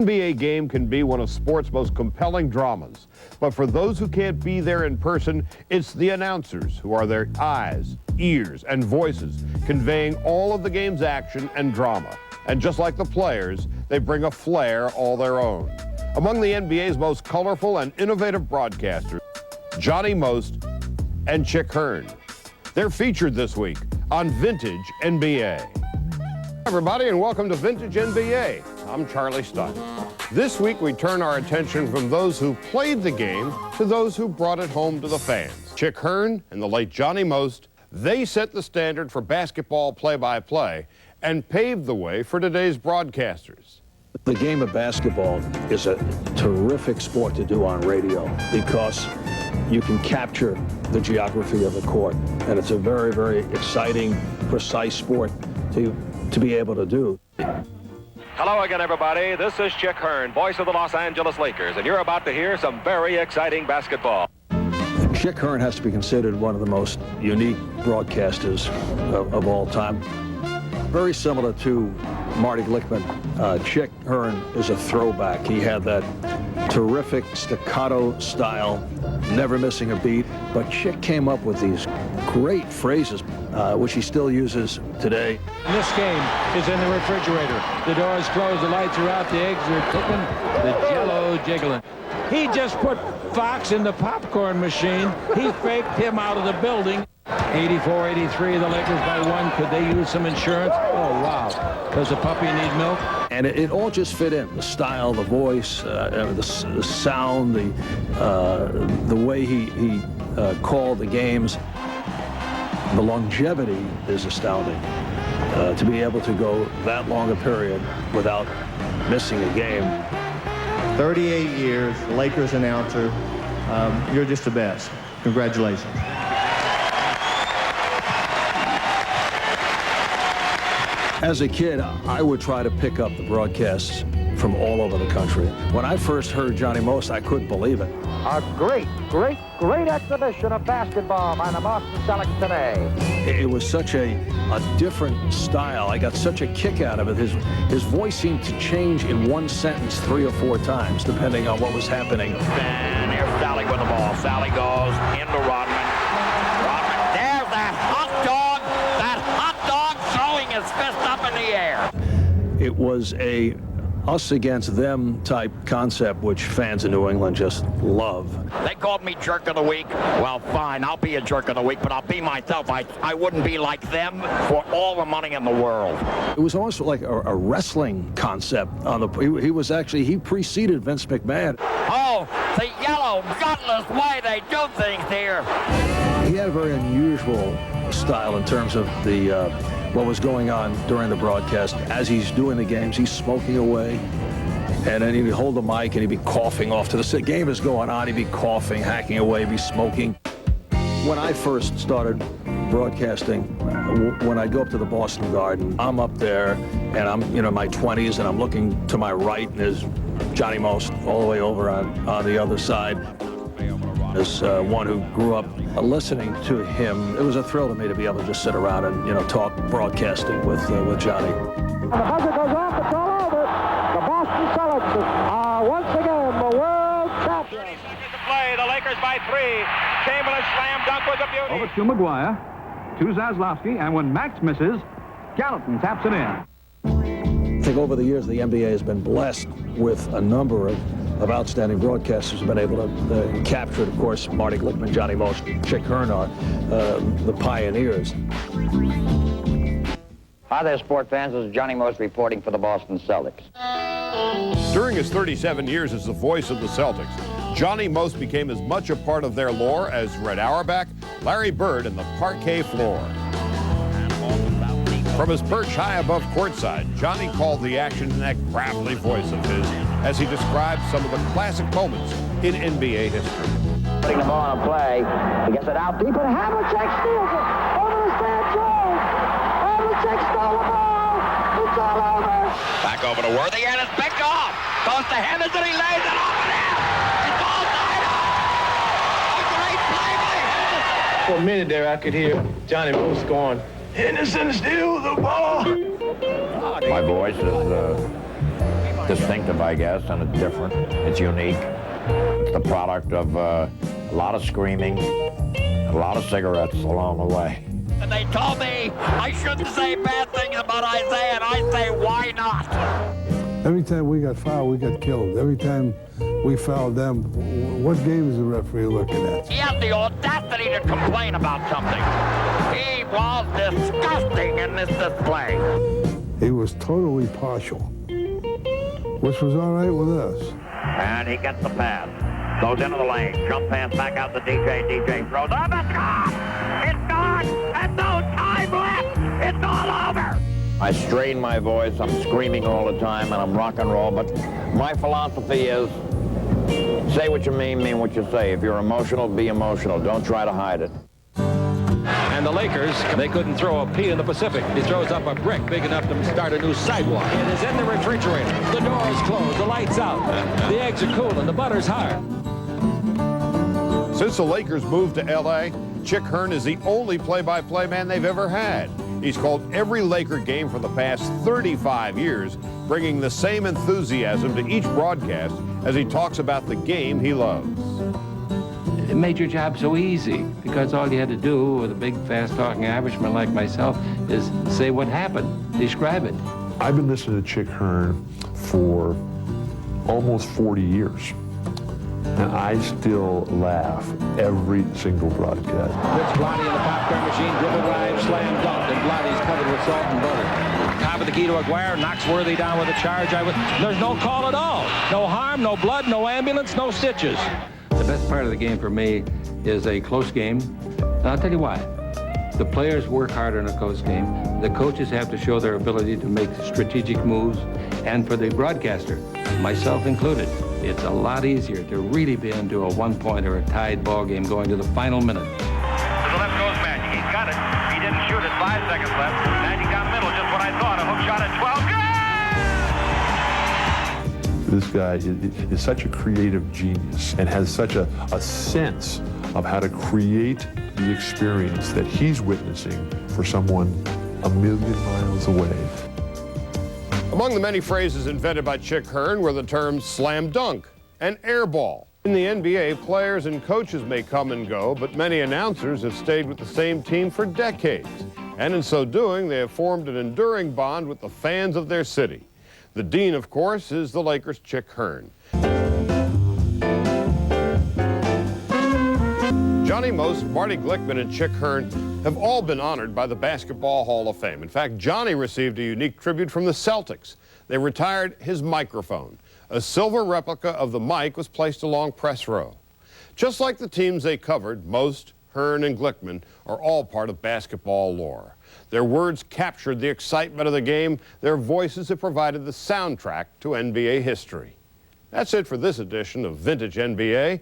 NBA game can be one of sports' most compelling dramas. But for those who can't be there in person, it's the announcers who are their eyes, ears, and voices, conveying all of the game's action and drama. And just like the players, they bring a flair all their own. Among the NBA's most colorful and innovative broadcasters, Johnny Most and Chick Hearn. They're featured this week on Vintage NBA. Hi, everybody, and welcome to Vintage NBA. I'm Charlie Stuck. This week, we turn our attention from those who played the game to those who brought it home to the fans. Chick Hearn and the late Johnny Most, they set the standard for basketball play-by-play and paved the way for today's broadcasters. The game of basketball is a terrific sport to do on radio because you can capture the geography of the court, and it's a very, very exciting, precise sport to be able to do. Hello again, everybody. This is Chick Hearn, voice of the Los Angeles Lakers, and you're about to hear some very exciting basketball. Chick Hearn has to be considered one of the most unique broadcasters of all time. Very similar to Marty Glickman. Chick Hearn is a throwback. He had that terrific staccato style, never missing a beat. But Chick came up with these great phrases, which he still uses today. This game is in the refrigerator. The door's closed, the lights are out, the eggs are cooking, the jello jiggling. He just put Fox in the popcorn machine. He faked him out of the building. 84-83, the Lakers by one. Could they use some insurance? Oh, wow. Does the puppy need milk? And it all just fit in. The style, the voice, the sound, the way he called the games. The longevity is astounding. To be able to go that long a period without missing a game. 38 years, Lakers announcer. You're just the best. Congratulations. As a kid, I would try to pick up the broadcasts from all over the country. When I first heard Johnny Most, I couldn't believe it. A great exhibition of basketball by the Boston Celtics today. It was such a different style. I got such a kick out of it. His voice seemed to change in one sentence 3 or 4 times, depending on what was happening. And here's Sally with the ball. Sally goes into Rodman. There's that hot dog. That hot dog throwing his fist up in the air. It was a us against them type concept, which fans in New England just love. They called me jerk of the week. Well, fine, I'll be a jerk of the week, but I'll be myself. I wouldn't be like them for all the money in the world. It was almost like a wrestling concept. He preceded Vince McMahon. Oh, the yellow, gutless way they do things here. He had a very unusual style in terms of what was going on during the broadcast. As he's doing the games, he's smoking away, and then he'd hold the mic and he'd be coughing off to the game is going on. He'd be coughing, hacking away, be smoking. When I first started broadcasting, when I go up to the Boston Garden, I'm up there and I'm in my 20s and I'm looking to my right and there's Johnny Most all the way over on the other side. As one who grew up listening to him, it was a thrill to me to be able to just sit around and talk broadcasting with Johnny. The buzzer goes off, it's all over. The Boston Celtics are once again the world champions. 30 seconds to play, the Lakers by 3. Chamberlain slam dunk was a beauty. Over to McGuire, to Zaslowski, and when Max misses, Gallatin taps it in. I think over the years, the NBA has been blessed with a number of outstanding broadcasters who have been able to capture it. Of course, Marty Glickman, Johnny Most, Chick Hearn are the pioneers. Hi there, sport fans. This is Johnny Most reporting for the Boston Celtics. During his 37 years as the voice of the Celtics, Johnny Most became as much a part of their lore as Red Auerbach, Larry Bird, and the parquet floor. From his perch high above courtside, Johnny called the action in that gravelly voice of his as he described some of the classic moments in NBA history. Putting the ball on play, he gets it out deep, and Havlicek steals it over to Stan Jones. Havlicek stole the ball. It's all over. Back over to Worthy, and it's picked off. Goes to Henderson, and he lays it off of him. It's all tied up. A great play by Henderson. For a minute there, I could hear Johnny Most going, Henderson steal the ball. My voice is distinctive, I guess, and it's different. It's unique. It's the product of a lot of screaming, a lot of cigarettes along the way. And they told me I shouldn't say bad things about Isaiah, and I say, why not? Every time we got fouled, we got killed. Every time we fouled them, what game is the referee looking at? He had the audacity to complain about something. He was disgusting in this display. He was totally partial, which was all right with us. And he gets the pass. Goes into the lane. Jump pass back out to DJ. DJ throws. Oh, it's gone! It's gone! There's no time left! It's all over! I strain my voice. I'm screaming all the time, and I'm rock and roll. But my philosophy is, say what you mean what you say. If you're emotional, be emotional. Don't try to hide it. And the Lakers, they couldn't throw a pea in the Pacific. He throws up a brick big enough to start a new sidewalk. It is in the refrigerator. The door is closed. The light's out. The eggs are cool and the butter's hard. Since the Lakers moved to L.A., Chick Hearn is the only play-by-play man they've ever had. He's called every Laker game for the past 35 years, bringing the same enthusiasm to each broadcast as he talks about the game he loves. It made your job so easy because all you had to do with a big, fast-talking irishman like myself is say what happened, describe it. I've been listening to Chick Hearn for almost 40 years. And I still laugh every single broadcast. Puts Blotty in the popcorn machine, dribble drive, slam dunk, and Blotty's covered with salt and butter. Top of the key to Aguirre, knocks Worthy down with a charge. There's no call at all. No harm, no blood, no ambulance, no stitches. The best part of the game for me is a close game. And I'll tell you why. The players work hard in a close game. The coaches have to show their ability to make strategic moves. And for the broadcaster, myself included, it's a lot easier to really be into a one-point or a tied ball game going to the final minute. To the left goes Magic. He's got it. He didn't shoot it. 5 seconds left. Magic down the middle, just what I thought. A hook shot at 12. Good! This guy is such a creative genius and has such a sense of how to create the experience that he's witnessing for someone a million miles away. Among the many phrases invented by Chick Hearn were the terms slam dunk and air ball. In the NBA, players and coaches may come and go, but many announcers have stayed with the same team for decades. And in so doing, they have formed an enduring bond with the fans of their city. The dean, of course, is the Lakers' Chick Hearn. Johnny Most, Marty Glickman, and Chick Hearn have all been honored by the Basketball Hall of Fame. In fact, Johnny received a unique tribute from the Celtics. They retired his microphone. A silver replica of the mic was placed along press row. Just like the teams they covered, Most, Hearn, and Glickman are all part of basketball lore. Their words captured the excitement of the game. Their voices have provided the soundtrack to NBA history. That's it for this edition of Vintage NBA.